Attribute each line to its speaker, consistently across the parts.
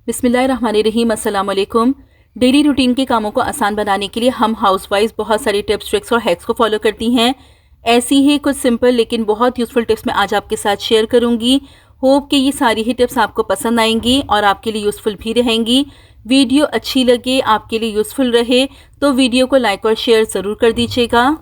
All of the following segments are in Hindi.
Speaker 1: बिस्मिल्लाहिर्रहमानिर्रहीम, अस्सलाम वालेकुम। डेली रूटीन के कामों को आसान बनाने के लिए हम हाउसवाइज बहुत सारी टिप्स, ट्रिक्स और हैक्स को फॉलो करती हैं। ऐसी ही कुछ सिंपल लेकिन बहुत यूज़फुल टिप्स मैं आज आपके साथ शेयर करूंगी। होप कि ये सारी ही टिप्स आपको पसंद आएंगी और आपके लिए यूज़फुल भी रहेंगी। वीडियो अच्छी लगे, आपके लिए यूज़फुल रहे तो वीडियो को लाइक और शेयर ज़रूर कर दीजिएगा।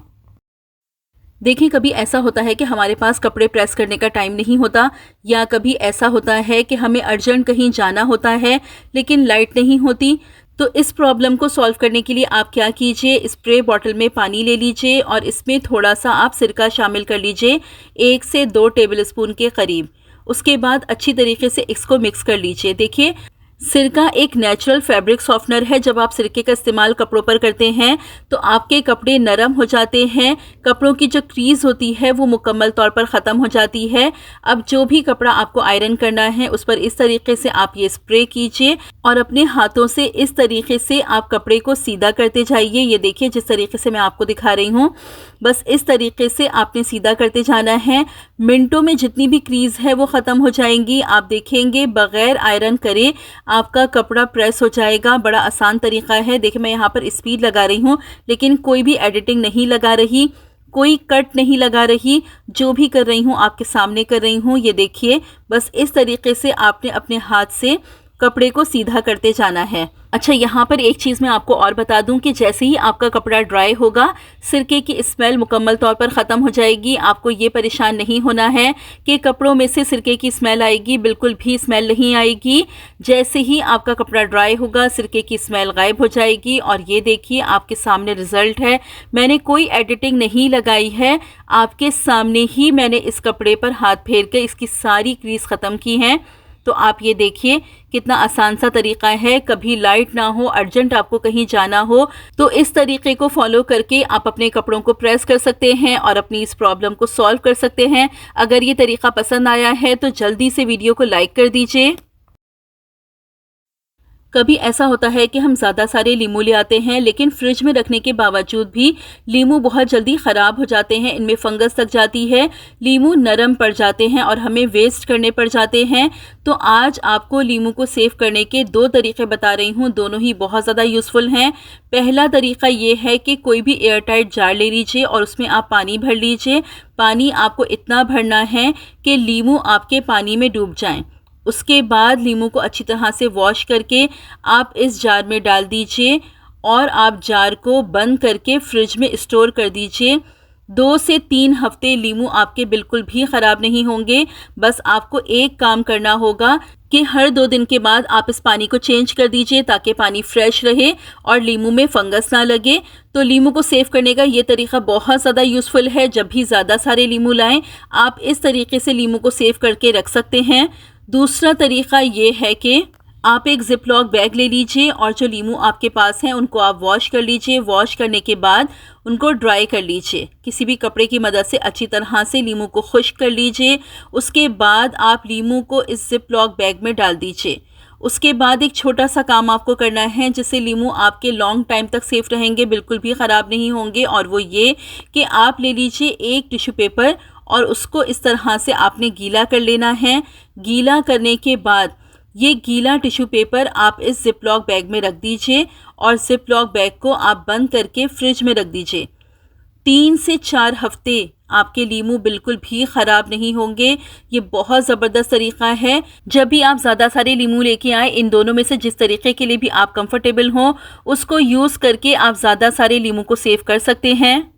Speaker 1: देखिए, कभी ऐसा होता है कि हमारे पास कपड़े प्रेस करने का टाइम नहीं होता, या कभी ऐसा होता है कि हमें अर्जेंट कहीं जाना होता है लेकिन लाइट नहीं होती। तो इस प्रॉब्लम को सॉल्व करने के लिए आप क्या कीजिए, स्प्रे बॉटल में पानी ले लीजिए और इसमें थोड़ा सा आप सिरका शामिल कर लीजिए, 1 से 2 टेबल स्पून के करीब। उसके बाद अच्छी तरीके से इसको मिक्स कर लीजिए। देखिए, सिरका एक नेचुरल फैब्रिक सॉफ्टनर है। जब आप सिरके का इस्तेमाल कपड़ों पर करते हैं तो आपके कपड़े नरम हो जाते हैं, कपड़ों की जो क्रीज होती है वो मुकम्मल तौर पर ख़त्म हो जाती है। अब जो भी कपड़ा आपको आयरन करना है उस पर इस तरीके से आप ये स्प्रे कीजिए और अपने हाथों से इस तरीके से आप कपड़े को सीधा करते जाइए। ये देखिए, जिस तरीके से मैं आपको दिखा रही हूँ, बस इस तरीके से आपने सीधा करते जाना है। मिनटों में जितनी भी क्रीज है वो ख़त्म हो जाएंगी। आप देखेंगे बग़ैर आयरन करे आपका कपड़ा प्रेस हो जाएगा। बड़ा आसान तरीका है। देखिए, मैं यहाँ पर स्पीड लगा रही हूँ लेकिन कोई भी एडिटिंग नहीं लगा रही, कोई कट नहीं लगा रही। जो भी कर रही हूँ आपके सामने कर रही हूँ। ये देखिए, बस इस तरीके से आपने अपने हाथ से कपड़े को सीधा करते जाना है। अच्छा, यहाँ पर एक चीज़ मैं आपको और बता दूं कि जैसे ही आपका कपड़ा ड्राई होगा, सिरके की स्मेल मुकम्मल तौर पर ख़त्म हो जाएगी। आपको ये परेशान नहीं होना है कि कपड़ों में से सिरके की स्मेल आएगी, बिल्कुल भी स्मेल नहीं आएगी। जैसे ही आपका कपड़ा ड्राई होगा, सिरके की स्मेल गायब हो जाएगी। और ये देखिए, आपके सामने रिज़ल्ट है। मैंने कोई एडिटिंग नहीं लगाई है, आपके सामने ही मैंने इस कपड़े पर हाथ फेर के इसकी सारी क्रीज ख़त्म की हैं। तो आप ये देखिए कितना आसान सा तरीका है। कभी लाइट ना हो, अर्जेंट आपको कहीं जाना हो, तो इस तरीके को फॉलो करके आप अपने कपड़ों को प्रेस कर सकते हैं और अपनी इस प्रॉब्लम को सॉल्व कर सकते हैं। अगर ये तरीका पसंद आया है तो जल्दी से वीडियो को लाइक कर दीजिए। कभी ऐसा होता है कि हम ज़्यादा सारे लीमू ले आते हैं लेकिन फ्रिज में रखने के बावजूद भी लीमू बहुत जल्दी ख़राब हो जाते हैं, इनमें फंगस लग जाती है, लीमू नरम पड़ जाते हैं और हमें वेस्ट करने पड़ जाते हैं। तो आज आपको लीमू को सेव करने के 2 तरीके बता रही हूँ, दोनों ही बहुत ज़्यादा यूज़फुल हैं। पहला तरीका ये है कि कोई भी एयरटाइट जार ले लीजिए और उसमें आप पानी भर लीजिए। पानी आपको इतना भरना है कि लीमू आपके पानी में डूब जाएं। उसके बाद लीमू को अच्छी तरह से वॉश करके आप इस जार में डाल दीजिए और आप जार को बंद करके फ्रिज में स्टोर कर दीजिए। 2 से 3 हफ्ते लीमू आपके बिल्कुल भी ख़राब नहीं होंगे। बस आपको एक काम करना होगा कि हर 2 दिन के बाद आप इस पानी को चेंज कर दीजिए ताकि पानी फ्रेश रहे और लीमू में फंगस ना लगे। तो लीमू को सेव करने का ये तरीका बहुत ज़्यादा यूज़फुल है। जब भी ज़्यादा सारे लीमू लाएं, आप इस तरीके से लीमू को सेव करके रख सकते हैं। दूसरा तरीका ये है कि आप एक जिप लॉक बैग ले लीजिए और जो लीमू आपके पास हैं उनको आप वॉश कर लीजिए। वॉश करने के बाद उनको ड्राई कर लीजिए। किसी भी कपड़े की मदद से अच्छी तरह से लीमू को खुश्क कर लीजिए। उसके बाद आप लीमू को इस जिप लॉक बैग में डाल दीजिए। उसके बाद एक छोटा सा काम आपको करना है जिससे लीमू आपके लॉन्ग टाइम तक सेफ रहेंगे, बिल्कुल भी ख़राब नहीं होंगे। और वो ये कि आप ले लीजिए एक टिश्यू पेपर और उसको इस तरह से आपने गीला कर लेना है। गीला करने के बाद ये गीला टिश्यू पेपर आप इस जिप लॉक बैग में रख दीजिए और जिप लॉक बैग को आप बंद करके फ्रिज में रख दीजिए। 3 से 4 हफ्ते आपके लीमू बिल्कुल भी ख़राब नहीं होंगे। ये बहुत ज़बरदस्त तरीका है। जब भी आप ज़्यादा सारे लीमू लेके आए, इन दोनों में से जिस तरीके के लिए भी आप कंफर्टेबल हों उसको यूज़ करके आप ज़्यादा सारे लीमू को सेव कर सकते हैं।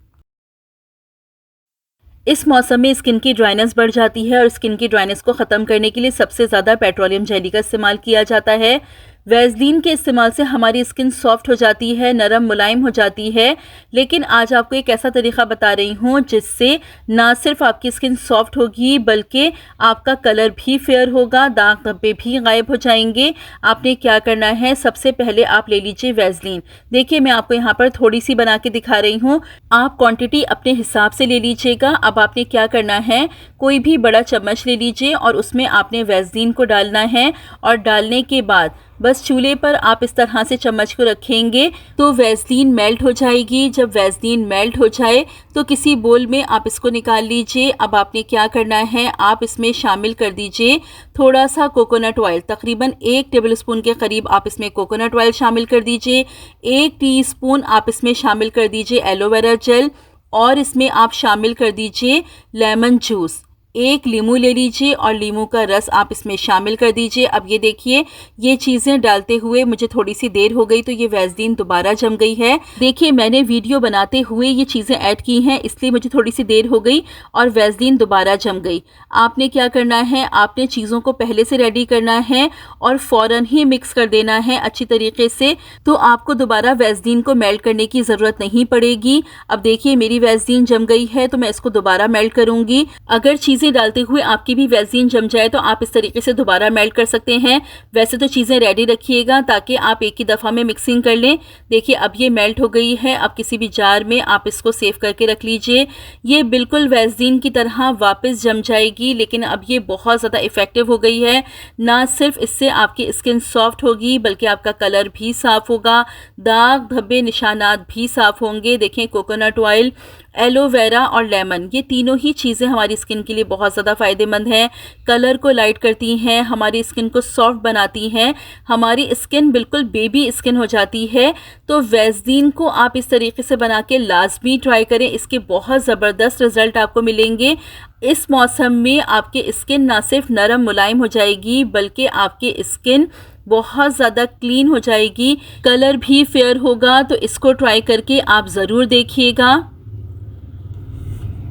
Speaker 1: इस मौसम में स्किन की ड्राइनेस बढ़ जाती है और स्किन की ड्राइनेस को ख़त्म करने के लिए सबसे ज़्यादा पेट्रोलियम जेली का इस्तेमाल किया जाता है। वैसलीन के इस्तेमाल से हमारी स्किन सॉफ्ट हो जाती है, नरम मुलायम हो जाती है। लेकिन आज आपको एक ऐसा तरीका बता रही हूँ जिससे ना सिर्फ आपकी स्किन सॉफ्ट होगी बल्कि आपका कलर भी फेयर होगा, दाग धब्बे भी गायब हो जाएंगे। आपने क्या करना है, सबसे पहले आप ले लीजिए वैसलीन। देखिए, मैं आपको यहाँ पर थोड़ी सी बना के दिखा रही हूँ, आप क्वांटिटी अपने हिसाब से ले लीजिएगा। अब आपने क्या करना है, कोई भी बड़ा चम्मच ले लीजिए और उसमें आपने वैसलीन को डालना है और डालने के बाद बस चूल्हे पर आप इस तरह से चम्मच को रखेंगे तो वैसलीन मेल्ट हो जाएगी। जब वैसलीन मेल्ट हो जाए तो किसी बोल में आप इसको निकाल लीजिए। अब आपने क्या करना है, आप इसमें शामिल कर दीजिए थोड़ा सा कोकोनट ऑयल, तकरीबन 1 टेबलस्पून के करीब आप इसमें कोकोनट ऑयल शामिल कर दीजिए। 1 टीस्पून आप इसमें शामिल कर दीजिए एलोवेरा जेल और इसमें आप शामिल कर दीजिए लेमन जूस। 1 लीमू ले लीजिए और लीमू का रस आप इसमें शामिल कर दीजिए। अब ये देखिए, ये चीज़ें डालते हुए मुझे थोड़ी सी देर हो गई तो ये वैसलीन दोबारा जम गई है। देखिए, मैंने वीडियो बनाते हुए ये चीज़ें ऐड की हैं, इसलिए मुझे थोड़ी सी देर हो गई और वैसलीन दोबारा जम गई। आपने क्या करना है, आपने चीज़ों को पहले से रेडी करना है और फ़ौरन ही मिक्स कर देना है अच्छी तरीके से, तो आपको दोबारा वैसलीन को मेल्ट करने की ज़रूरत नहीं पड़ेगी। अब देखिए, मेरी वैसलीन जम गई है तो मैं इसको दोबारा मेल्ट करूँगी। अगर चीज़ें डालते हुए आपकी भी वैसलीन जम जाए तो आप इस तरीके से दोबारा मेल्ट कर सकते हैं। वैसे तो चीज़ें रेडी रखिएगा ताकि आप एक ही दफ़ा में मिक्सिंग कर लें। देखिए, अब ये मेल्ट हो गई है। अब किसी भी जार में आप इसको सेव करके रख लीजिए। ये बिल्कुल वैसलीन की तरह वापस जम जाएगी, लेकिन अब ये बहुत ज़्यादा इफ़ेक्टिव हो गई है। ना सिर्फ इससे आपकी स्किन सॉफ्ट होगी बल्कि आपका कलर भी साफ़ होगा, दाग धब्बे निशानात भी साफ़ होंगे। देखें, कोकोनट ऑयल, एलोवेरा और लेमन, ये तीनों ही चीज़ें हमारी स्किन के लिए बहुत ज़्यादा फ़ायदेमंद हैं। कलर को लाइट करती हैं, हमारी स्किन को सॉफ्ट बनाती हैं, हमारी स्किन बिल्कुल बेबी स्किन हो जाती है। तो वैसलीन को आप इस तरीके से बना के लाजमी ट्राई करें, इसके बहुत ज़बरदस्त रिज़ल्ट आपको मिलेंगे। इस मौसम में आपकी स्किन ना सिर्फ नरम मुलायम हो जाएगी बल्कि आपकी स्किन बहुत ज़्यादा क्लीन हो जाएगी, कलर भी फेयर होगा। तो इसको ट्राई करके आप ज़रूर देखिएगा।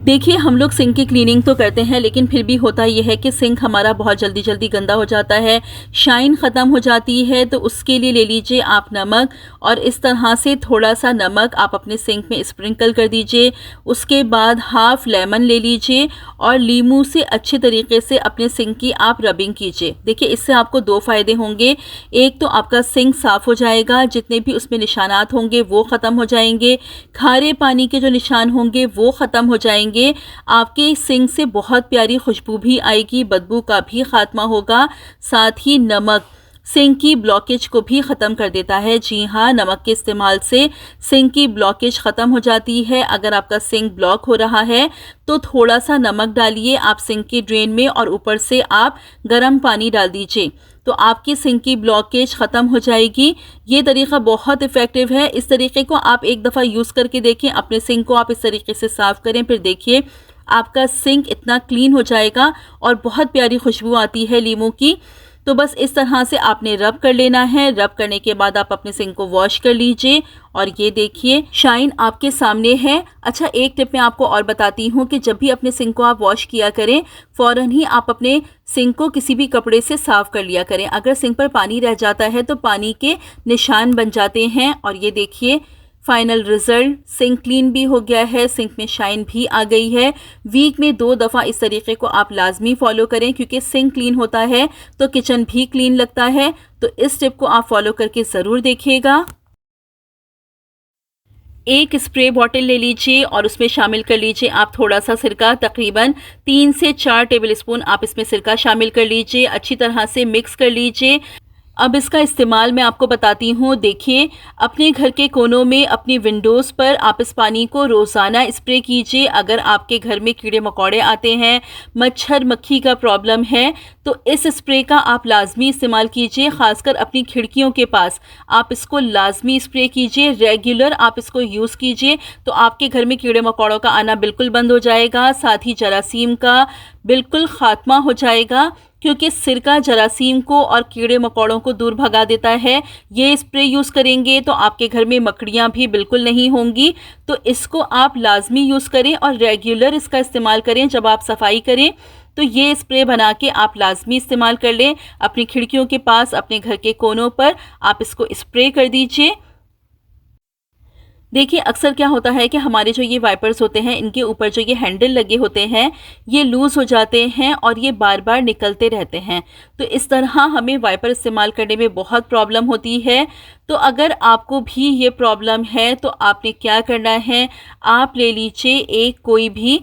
Speaker 1: देखिए, हम लोग सिंक की क्लीनिंग तो करते हैं, लेकिन फिर भी होता यह है कि सिंक हमारा बहुत जल्दी जल्दी गंदा हो जाता है, शाइन ख़त्म हो जाती है। तो उसके लिए ले लीजिए आप नमक और इस तरह से थोड़ा सा नमक आप अपने सिंक में स्प्रिंकल कर दीजिए। उसके बाद हाफ लेमन ले लीजिए और लीमू से अच्छे तरीके से अपने सिंक की आप रबिंग कीजिए। देखिए, इससे आपको 2 फ़ायदे होंगे। एक तो आपका सिंक साफ़ हो जाएगा, जितने भी उसमें निशानात होंगे वो ख़त्म हो जाएंगे, खारे पानी के जो निशान होंगे वो ख़त्म हो जाएंगे। आपके सिंक से बहुत प्यारी खुशबू भी आएगी, बदबू का भी खात्मा होगा। साथ ही नमक सिंक की ब्लॉकेज को भी ख़त्म कर देता है। जी हाँ, नमक के इस्तेमाल से सिंक की ब्लॉकेज ख़त्म हो जाती है। अगर आपका सिंक ब्लॉक हो रहा है तो थोड़ा सा नमक डालिए आप सिंक की ड्रेन में और ऊपर से आप गर्म पानी डाल दीजिए, तो आपकी सिंक की ब्लॉकेज ख़त्म हो जाएगी। ये तरीका बहुत इफ़ेक्टिव है। इस तरीके को आप एक दफ़ा यूज़ करके देखें, अपने सिंक को आप इस तरीके से साफ़ करें, फिर देखिए आपका सिंक इतना क्लीन हो जाएगा और बहुत प्यारी खुशबू आती है लीमू की। तो बस इस तरह से आपने रब कर लेना है। रब करने के बाद आप अपने सिंक को वॉश कर लीजिए और ये देखिए शाइन आपके सामने है। अच्छा, एक टिप मैं आपको और बताती हूँ कि जब भी अपने सिंक को आप वॉश किया करें, फ़ौरन ही आप अपने सिंक को किसी भी कपड़े से साफ़ कर लिया करें। अगर सिंक पर पानी रह जाता है तो पानी के निशान बन जाते हैं। और ये देखिए फाइनल रिजल्ट, सिंक क्लीन भी हो गया है, सिंक में शाइन भी आ गई है। वीक में 2 दफ़ा इस तरीके को आप लाजमी फॉलो करें, क्योंकि सिंक क्लीन होता है तो किचन भी क्लीन लगता है। तो इस टिप को आप फॉलो करके ज़रूर देखिएगा। एक स्प्रे बॉटल ले लीजिए और उसमें शामिल कर लीजिए आप थोड़ा सा सिरका, तकरीबन 3 से 4 टेबलस्पून आप इसमें सिरका शामिल कर लीजिए। अच्छी तरह से मिक्स कर लीजिए। अब इसका इस्तेमाल मैं आपको बताती हूँ। देखिए, अपने घर के कोनों में, अपनी विंडोज़ पर आप इस पानी को रोज़ाना स्प्रे कीजिए। अगर आपके घर में कीड़े मकोड़े आते हैं, मच्छर मक्खी का प्रॉब्लम है, तो इस स्प्रे का आप लाजमी इस्तेमाल कीजिए। ख़ासकर अपनी खिड़कियों के पास आप इसको लाजमी स्प्रे कीजिए, रेगुलर आप इसको यूज़ कीजिए, तो आपके घर में कीड़े मकोड़ों का आना बिल्कुल बंद हो जाएगा। साथ ही जरासीम का बिल्कुल ख़ात्मा हो जाएगा, क्योंकि सिरका जरासीम को और कीड़े मकोड़ों को दूर भगा देता है। ये स्प्रे यूज़ करेंगे तो आपके घर में मकड़ियाँ भी बिल्कुल नहीं होंगी। तो इसको आप लाजमी यूज़ करें और रेगुलर इसका इस्तेमाल करें। जब आप सफाई करें तो ये स्प्रे बना के आप लाजमी इस्तेमाल कर लें। अपनी खिड़कियों के पास, अपने घर के कोनों पर आप इसको स्प्रे कर दीजिए। देखिए, अक्सर क्या होता है कि हमारे जो ये वाइपर्स होते हैं, इनके ऊपर जो ये हैंडल लगे होते हैं, ये लूज़ हो जाते हैं और ये बार बार निकलते रहते हैं। तो इस तरह हमें वाइपर इस्तेमाल करने में बहुत प्रॉब्लम होती है। तो अगर आपको भी ये प्रॉब्लम है तो आपने क्या करना है, आप ले लीजिए एक कोई भी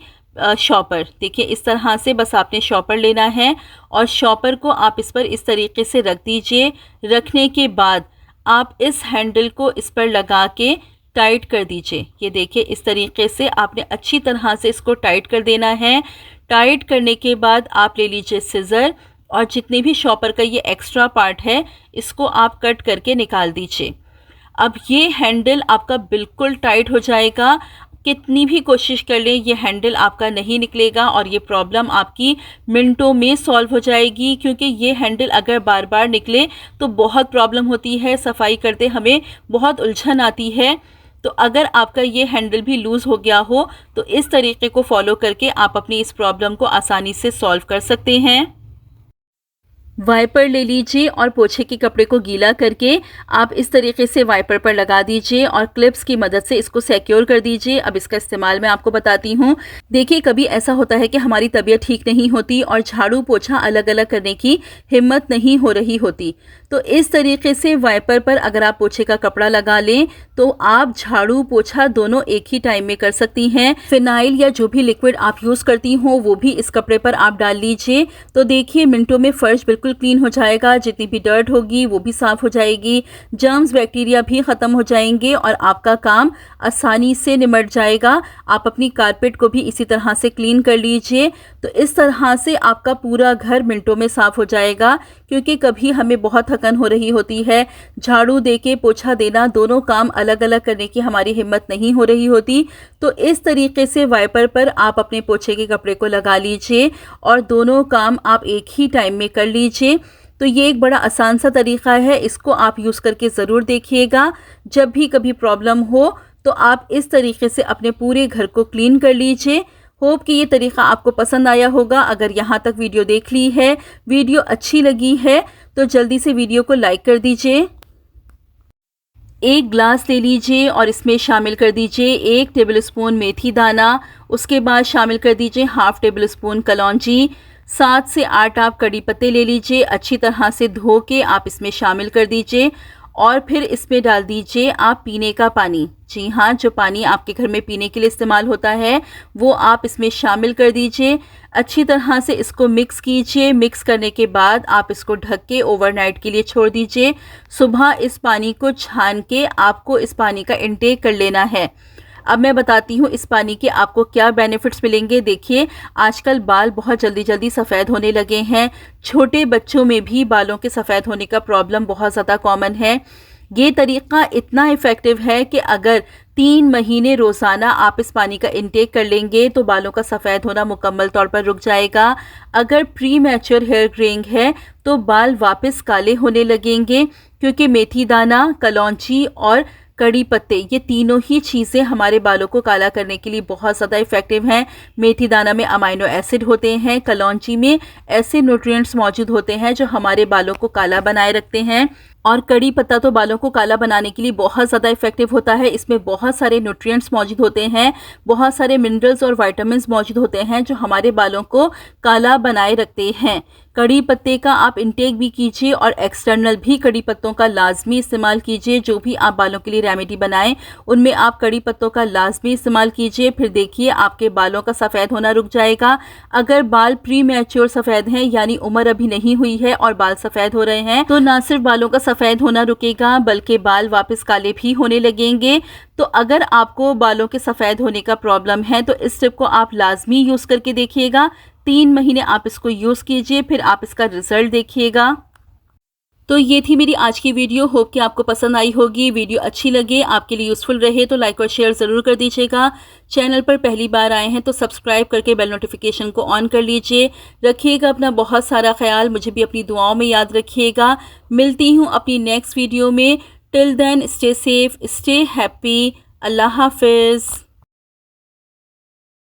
Speaker 1: शॉपर। देखिए इस तरह से बस आपने शॉपर लेना है और शॉपर को आप इस पर इस तरीके से रख दीजिए। रखने के बाद आप इस हैंडल को इस पर लगा के टाइट कर दीजिए। ये देखिए इस तरीके से आपने अच्छी तरह से इसको टाइट कर देना है। टाइट करने के बाद आप ले लीजिए सिज़र और जितने भी शॉपर का ये एक्स्ट्रा पार्ट है इसको आप कट करके निकाल दीजिए। अब ये हैंडल आपका बिल्कुल टाइट हो जाएगा। कितनी भी कोशिश कर लें ये हैंडल आपका नहीं निकलेगा और ये प्रॉब्लम आपकी मिनटों में सॉल्व हो जाएगी, क्योंकि ये हैंडल अगर बार बार निकले तो बहुत प्रॉब्लम होती है, सफाई करते हमें बहुत उलझन आती है। तो अगर आपका ये हैंडल भी लूज़ हो गया हो तो इस तरीके को फॉलो करके आप अपनी इस प्रॉब्लम को आसानी से सॉल्व कर सकते हैं। वाइपर ले लीजिए और पोछे के कपड़े को गीला करके आप इस तरीके से वाइपर पर लगा दीजिए और क्लिप्स की मदद से इसको सिक्योर कर दीजिए। अब इसका इस्तेमाल मैं आपको बताती हूँ। देखिए कभी ऐसा होता है कि हमारी तबीयत ठीक नहीं होती और झाड़ू पोछा अलग अलग करने की हिम्मत नहीं हो रही होती, तो इस तरीके से वाइपर पर अगर आप पोछे का कपड़ा लगा लें तो आप झाड़ू पोछा दोनों एक ही टाइम में कर सकती हैं। फिनाइल या जो भी लिक्विड आप यूज़ करती हो वो भी इस कपड़े पर आप डाल लीजिए। तो देखिए मिनटों में फर्श बिल्कुल क्लीन हो जाएगा, जितनी भी डर्ट होगी वो भी साफ हो जाएगी, जर्म्स बैक्टीरिया भी खत्म हो जाएंगे और आपका काम आसानी से निमट जाएगा। आप अपनी कारपेट को भी इसी तरह से क्लीन कर लीजिए। तो इस तरह से आपका पूरा घर मिनटों में साफ हो जाएगा, क्योंकि कभी हमें बहुत थकन हो रही होती है, झाड़ू देके पोछा देना दोनों काम अलग अलग करने की हमारी हिम्मत नहीं हो रही होती। तो इस तरीके से वाइपर पर आप अपने पोछे के कपड़े को लगा लीजिए और दोनों काम आप एक ही टाइम में कर लीजिए। तो ये एक बड़ा आसान सा तरीका है, इसको आप यूज़ करके ज़रूर देखिएगा। जब भी कभी प्रॉब्लम हो तो आप इस तरीके से अपने पूरे घर को क्लीन कर लीजिए। होप कि ये तरीका आपको पसंद आया होगा। अगर यहाँ तक वीडियो देख ली है, वीडियो अच्छी लगी है तो जल्दी से वीडियो को लाइक कर दीजिए। एक ग्लास ले लीजिए और इसमें शामिल कर दीजिए 1 टेबलस्पून मेथी दाना, उसके बाद शामिल कर दीजिए हाफ टेबल स्पून कलौंजी, 7 से 8 आप कड़ी पत्ते ले लीजिए, अच्छी तरह से धो के आप इसमें शामिल कर दीजिए और फिर इसमें डाल दीजिए आप पीने का पानी। जी हाँ, जो पानी आपके घर में पीने के लिए इस्तेमाल होता है वो आप इसमें शामिल कर दीजिए। अच्छी तरह से इसको मिक्स कीजिए। मिक्स करने के बाद आप इसको ढक के ओवरनाइट के लिए छोड़ दीजिए। सुबह इस पानी को छान के आपको इस पानी का इंटेक कर लेना है। अब मैं बताती हूँ इस पानी के आपको क्या बेनिफिट्स मिलेंगे। देखिए आजकल बाल बहुत जल्दी जल्दी सफ़ेद होने लगे हैं, छोटे बच्चों में भी बालों के सफ़ेद होने का प्रॉब्लम बहुत ज़्यादा कॉमन है। ये तरीका इतना इफ़ेक्टिव है कि अगर 3 महीने रोज़ाना आप इस पानी का इंटेक कर लेंगे तो बालों का सफ़ेद होना मुकम्मल तौर पर रुक जाएगा। अगर प्री मैच्योर हेयर ग्रेइंग है तो बाल वापस काले होने लगेंगे, क्योंकि मेथी दाना, कलौंजी और कड़ी पत्ते ये तीनों ही चीज़ें हमारे बालों को काला करने के लिए बहुत ज़्यादा इफ़ेक्टिव हैं। मेथी दाना में अमाइनो एसिड होते हैं, कलौंजी में ऐसे न्यूट्रिएंट्स मौजूद होते हैं जो हमारे बालों को काला बनाए रखते हैं, और कड़ी पत्ता तो बालों को काला बनाने के लिए बहुत ज़्यादा इफेक्टिव होता है। इसमें बहुत सारे न्यूट्रिएंट्स मौजूद होते हैं, बहुत सारे मिनरल्स और विटामिन्स मौजूद होते हैं जो हमारे बालों को काला बनाए रखते हैं। कड़ी पत्ते का आप इंटेक भी कीजिए और एक्सटर्नल भी कड़ी पत्तों का लाजमी इस्तेमाल कीजिए। जो भी आप बालों के लिए रेमेडी बनाएं उनमें आप कड़ी पत्तों का लाजमी इस्तेमाल कीजिए। फिर देखिए आपके बालों का सफ़ेद होना रुक जाएगा। अगर बाल प्री मैच्योर सफ़ेद हैं यानी उम्र अभी नहीं हुई है और बाल सफ़ेद हो रहे हैं तो ना सिर्फ बालों का सफ़ेद होना रुकेगा बल्कि बाल वापस काले भी होने लगेंगे। तो अगर आपको बालों के सफ़ेद होने का प्रॉब्लम है तो इस टिप को आप लाजमी यूज़ करके देखिएगा। 3 महीने आप इसको यूज़ कीजिए, फिर आप इसका रिजल्ट देखिएगा। तो ये थी मेरी आज की वीडियो। होप कि आपको पसंद आई होगी। वीडियो अच्छी लगे, आपके लिए यूज़फुल रहे तो लाइक और शेयर ज़रूर कर दीजिएगा। चैनल पर पहली बार आए हैं तो सब्सक्राइब करके बेल नोटिफिकेशन को ऑन कर लीजिए। रखिएगा अपना बहुत सारा ख्याल, मुझे भी अपनी दुआओं में याद रखिएगा। मिलती हूँ अपनी नेक्स्ट वीडियो में। Till then stay safe, stay happy. अल्लाह हाफिज़।